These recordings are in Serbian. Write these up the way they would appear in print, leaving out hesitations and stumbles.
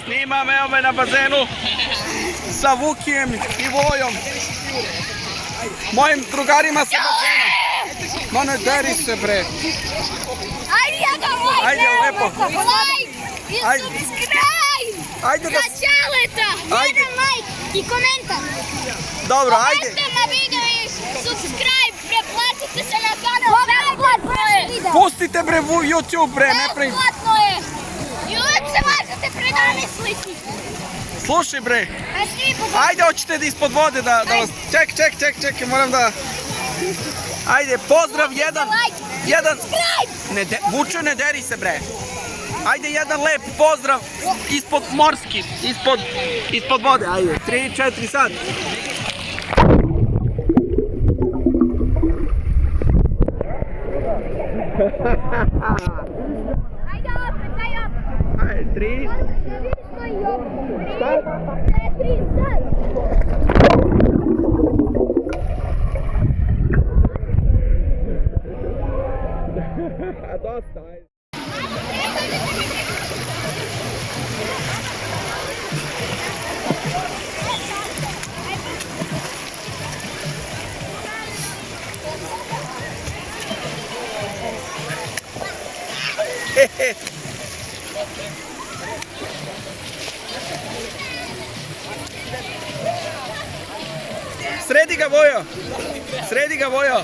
Snimam, evo me na bazenu sa Vukijem i Vojom. Mojim drugarima sa bazena. Ma ne deri se, bre. Ajde, ja ga like. Ajde, lepo. Like i Ajde. subscribe. Ajde da... Za Ćaleta. Ajde. Jedan like i komentar. Dobro, ajde. Komentar na video i subscribe. Preplatite se na kanal. Besplatno je. Pustite bre YouTube, bre, ne pravi. Besplatno je. I uvijek se možete prenamisliti. Slušaj, bre. A svi pogotovo. Ajde, hoćete da ispod vode da vas... Ček, moram da... Ajde, pozdrav, jedan... Vuče, ne deri se, bre. Ajde, jedan lep pozdrav ispod morski, ispod vode. Ajde, 3, 4, sad. Ajde opet, Ajde, 3. Šta? 4, sad. Dosta, ajde. Sredi ga, Vojo! Sredi ga, Vojo!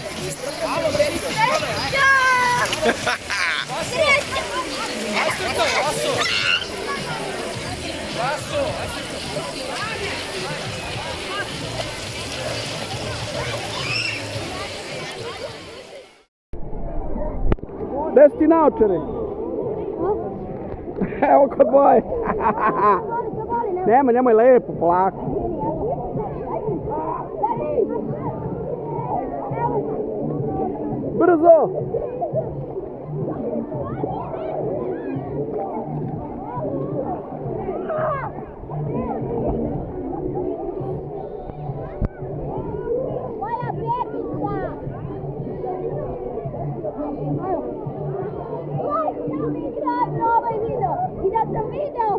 Gde su ti naočare? Evo kod Boje. Nemoj lepo, polako. Brzo! Moja bebica! Ovaj video! I da sam video!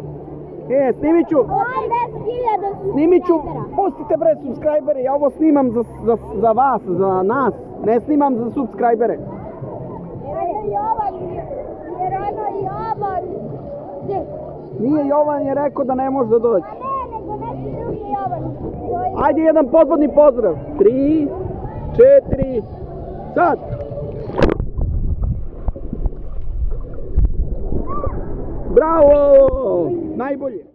Snimit ću! 80.000 Snimit ću! Pustite bre subscribere, ja ovo snimam za vas, za nas. Ne snimam za subscribere. Jer ono Jovan... Nije Jovan je rekao da ne može da dođe. A ne, nego neki drugi Jovan. Ajde jedan podvodni pozdrav. 3, 4, sad! Bravo! Najbolje!